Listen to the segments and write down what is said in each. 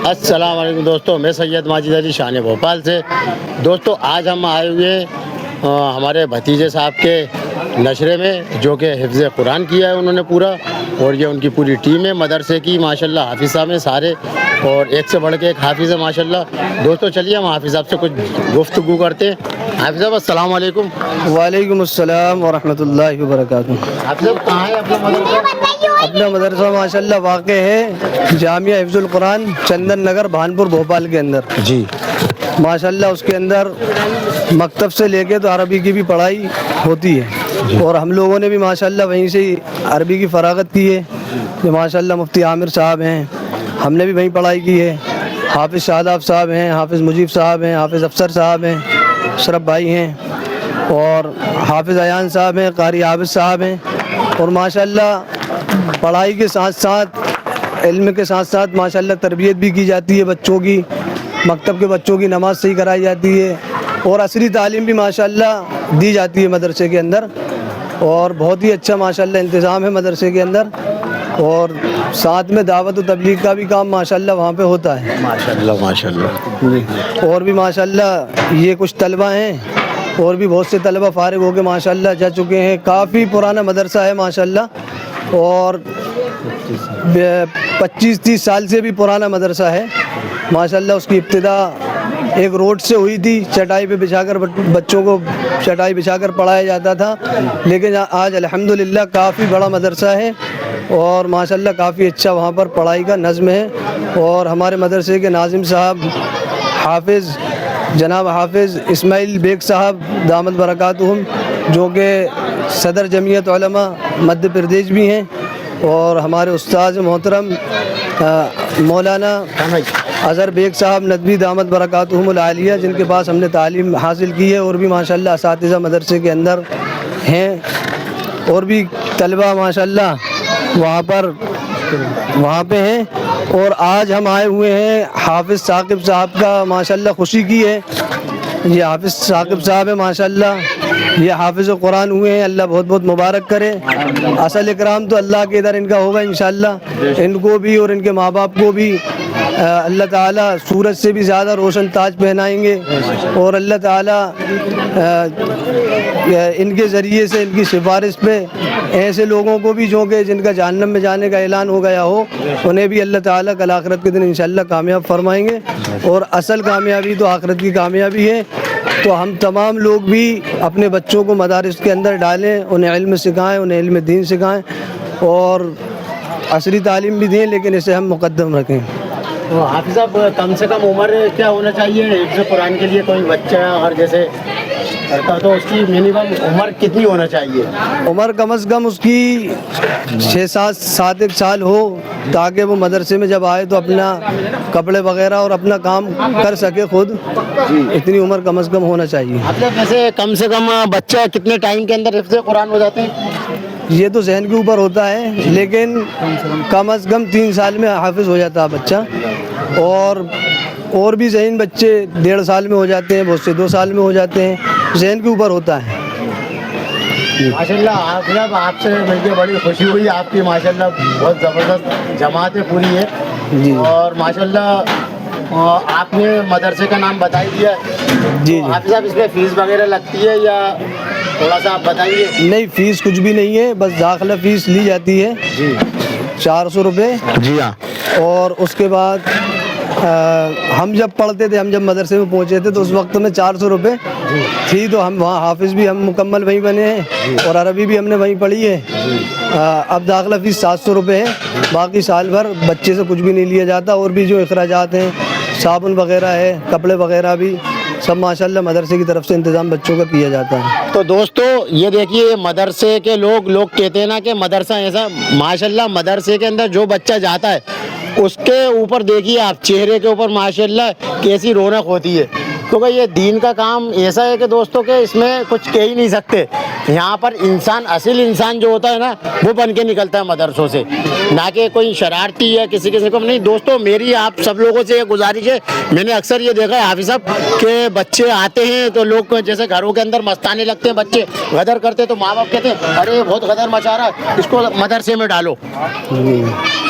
السلام علیکم دوستوں، میں سید ماجد علی شان بھوپال سے۔ دوستوں آج ہم آئے ہوئے ہمارے بھتیجے صاحب کے نشرے میں، جو کہ حفظ قرآن کیا ہے انہوں نے پورا، اور یہ ان کی پوری ٹیم ہے مدرسے کی، ماشاءاللہ حافظ صاحب ہیں سارے، اور ایک سے بڑھ کے ایک حافظ ہے ماشاءاللہ۔ دوستوں چلیے ہم حافظ صاحب سے کچھ گفتگو کرتے ہیں۔ حافظ صاحب السلام علیکم۔ وعلیکم السلام ورحمۃ اللہ وبرکاتہ۔ حافظ صاحب کہاں ہے اپنا مدرسہ؟ اپنا مدرسہ ماشاءاللہ واقع ہے جامعہ حفظ القرآن چندن نگر بھانپور بھوپال کے اندر جی ماشاءاللہ۔ اس کے اندر مکتب سے لے کے تو عربی کی بھی پڑھائی ہوتی ہے، اور ہم لوگوں نے بھی ماشاءاللہ وہیں سے عربی کی فراغت کی ہے۔ جو ماشاءاللہ مفتی عامر صاحب ہیں، ہم نے بھی وہیں پڑھائی کی ہے۔ حافظ شاداب صاحب ہیں، حافظ مجیب صاحب ہیں، حافظ افسر صاحب ہیں، اشرف بھائی ہیں، اور حافظ ایان صاحب ہیں، قاری عابد صاحب ہیں۔ اور ماشاءاللہ پڑھائی کے ساتھ ساتھ، علم کے ساتھ ساتھ ماشاءاللہ تربیت بھی کی جاتی ہے بچوں کی۔ مکتب کے بچوں کی نماز صحیح کرائی جاتی ہے، اور عصری تعلیم بھی ماشاءاللہ دی جاتی ہے مدرسے کے اندر، اور بہت ہی اچھا ماشاءاللہ انتظام ہے مدرسے کے اندر۔ اور ساتھ میں دعوت و تبلیغ کا بھی کام ماشاءاللہ وہاں پہ ہوتا ہے ماشاءاللہ ماشاءاللہ۔ اور بھی ماشاءاللہ یہ کچھ طلبہ ہیں، اور بھی بہت سے طلبہ فارغ ہو کے ماشاءاللہ جا چکے ہیں۔ کافی پرانا مدرسہ ہے ماشاءاللہ، اور 25-30 سال سے بھی پرانا مدرسہ ہے ماشاءاللہ۔ اس کی ابتدا ایک روڈ سے ہوئی تھی، چٹائی پہ بچھا کر بچوں کو چٹائی بچھا کر پڑھایا جاتا تھا، لیکن آج الحمدللہ کافی بڑا مدرسہ ہے، اور ماشاءاللہ کافی اچھا وہاں پر پڑھائی کا نظم ہے۔ اور ہمارے مدرسے کے ناظم صاحب حافظ جناب حافظ اسماعیل بیگ صاحب دامت برکاتہم، جو کہ صدر جمعیت علماء مدھیہ پردیش بھی ہیں، اور ہمارے استاذ محترم مولانا اظہر بیگ صاحب ندوی دامت برکاتہم العالیہ، جن کے پاس ہم نے تعلیم حاصل کی ہے، اور بھی ماشاءاللہ اساتذہ مدرسے کے اندر ہیں، اور بھی طلبہ ماشاءاللہ وہاں پہ ہیں۔ اور آج ہم آئے ہوئے ہیں حافظ ثاقب صاحب کا ماشاءاللہ خوشی کی ہے۔ یہ حافظ ثاقب صاحب ہے ماشاءاللہ، یہ حافظ قرآن ہوئے ہیں، اللہ بہت بہت مبارک کرے۔ اصل اکرام تو اللہ کے ادھر ان کا ہوگا انشاءاللہ، ان کو بھی اور ان کے ماں باپ کو بھی اللہ تعالیٰ سورج سے بھی زیادہ روشن تاج پہنائیں گے، اور اللہ تعالیٰ ان کے ذریعے سے، ان کی سفارش پہ ایسے لوگوں کو بھی جو کہ جن کا جہنم میں جانے کا اعلان ہو گیا ہو، انہیں بھی اللہ تعالیٰ کل آخرت کے دن انشاءاللہ کامیاب فرمائیں گے۔ اور اصل کامیابی تو آخرت کی کامیابی ہے۔ تو ہم تمام لوگ بھی اپنے بچوں کو مدارس کے اندر ڈالیں، انہیں علم سکھائیں، انہیں علم دین سکھائیں، اور عصری تعلیم بھی دیں، لیکن اسے ہم مقدم رکھیں۔ تو حافظ صاحب کم سے کم عمر کیا ہونا چاہیے حفظ قرآن کے لیے؟ کوئی بچہ اگر جیسے کرتا تو اس کی منیمم عمر کتنی ہونا چاہیے؟ عمر کم از کم اس کی 6-7 سال ہو، تاکہ وہ مدرسے میں جب آئے تو اپنا کپڑے وغیرہ اور اپنا کام کر سکے خود، اتنی عمر کم از کم ہونا چاہیے۔ مطلب ویسے کم سے کم بچہ کتنے ٹائم کے اندر حفظ قرآن ہو جاتے ہیں؟ یہ تو ذہن کے اوپر ہوتا ہے، لیکن کم از کم 3 سال میں حافظ ہو جاتا ہے بچہ، اور بھی ذہین بچے 1.5 سال میں ہو جاتے ہیں، بہت سے 2 سال میں ہو جاتے ہیں، ذہن کے اوپر ہوتا ہے۔ ماشاءاللہ حافظ صاحب آپ سے مل کے بڑی خوشی ہوئی، آپ کی ماشاءاللہ بہت زبردست جماعت پوری ہے، اور ماشاءاللہ آپ نے مدرسے کا نام بتا ہی دیا جی حافظ صاحب اس میں فیس وغیرہ لگتی ہے یا تھوڑا سا آپ بتائیے؟ نہیں، فیس کچھ بھی نہیں ہے، بس داخلہ فیس لی جاتی ہے 400 روپے۔ جی ہاں۔ اور اس کے بعد ہم جب پڑھتے تھے، ہم جب مدرسے میں پہنچے تھے تو اس وقت میں 400 روپے تھی، تو ہم وہاں حافظ بھی ہم مکمل وہیں بنے ہیں، اور عربی بھی ہم نے وہیں پڑھی ہے۔ اب داخلہ فیس 700 روپے ہے، باقی سال بھر بچے سے کچھ بھی نہیں لیا جاتا، اور بھی جو اخراجات ہیں، صابن وغیرہ ہے، کپڑے وغیرہ بھی سب ماشاءاللہ مدرسے کی طرف سے انتظام بچوں کا کیا جاتا ہے۔ تو دوستو یہ دیکھیے مدرسے کے لوگ کہتے ہیں نا کہ مدرسہ ایسا، ماشاءاللہ مدرسے کے اندر جو بچہ جاتا ہے اس کے اوپر دیکھیے آپ، چہرے کے اوپر ماشاءاللہ کیسی رونق ہوتی ہے، کیونکہ یہ دین کا کام ایسا ہے کہ دوستوں کہ اس میں کچھ کہہ ہی نہیں سکتے۔ یہاں پر انسان، اصل انسان جو ہوتا ہے نا، وہ بن کے نکلتا ہے مدرسوں سے، نہ کہ کوئی شرارتی یا کسی کو نہیں۔ دوستوں میری آپ سب لوگوں سے یہ گزارش ہے، میں نے اکثر یہ دیکھا ہے حافظ صاحب کہ بچے آتے ہیں تو لوگ جیسے گھروں کے اندر مستانے لگتے ہیں، بچے غدر کرتے تو ماں باپ کہتے ہیں ارے بہت غدر مچا رہا ہے، اس کو مدرسے میں ڈالو۔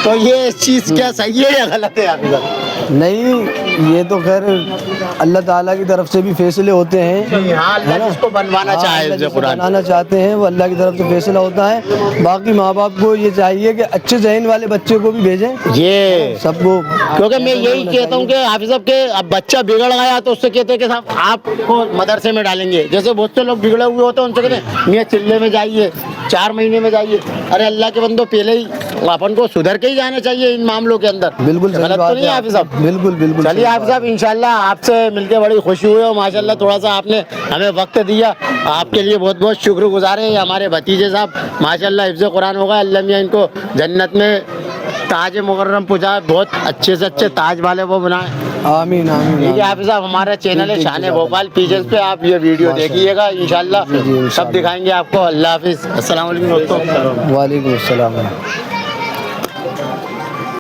تو یہ چیز کیا صحیح ہے یا غلط ہے حافظ صاحب؟ نہیں، یہ تو خیر اللہ تعالیٰ کی طرف سے بھی فیصلے ہوتے ہیں، ہاں اللہ جس کو بنوانا چاہے حفظ قرآن بنانا چاہتے ہیں وہ اللہ کی طرف سے فیصلہ ہوتا ہے۔ باقی ماں باپ کو یہ چاہیے کہ اچھے ذہن والے بچے کو بھی بھیجیں، یہ سب کو، کیونکہ میں یہی کہتا ہوں کہ حافظ صاحب کہ اب بچہ بگڑ گیا تو اس سے کہتے ہیں کہ صاحب آپ کو مدرسے میں ڈالیں گے، جیسے بہت سے لوگ بگڑے ہوئے ہوتے ہیں ان سے کہتے ہیں میاں چلے میں جائیے، 4 مہینے میں جائیے۔ ارے اللہ کے بندو پہلے ہی اپن کو سدھر کے ہی جانا چاہیے ان معاملوں کے اندر، بالکل صحیح غلط بات تو نہیں ہے حافظ صاحب؟ بالکل بالکل چلیے صحیح حافظ صاحب انشاءاللہ آپ سے مل کے بڑی خوشی ہوئی، اور ماشاءاللہ تھوڑا سا آپ نے ہمیں وقت دیا، آپ کے لیے بہت بہت شکر گزار ہیں۔ ہمارے بھتیجے صاحب ماشاءاللہ حفظ قرآن ہوگا، اللہ میاں ان کو جنت میں تاج مکرم پہنچائے، بہت اچھے سے اچھے تاج والے وہ بنائے۔ آمین آمین ٹھیک ہے حافظ صاحب، ہمارا چینل ہے شان بھوپال پیجز پہ، آپ یہ ویڈیو دیکھیے گا انشاءاللہ، سب دکھائیں گے آپ کو۔ اللہ حافظ، السلام علیکم دوستوں۔ وعلیکم السلام۔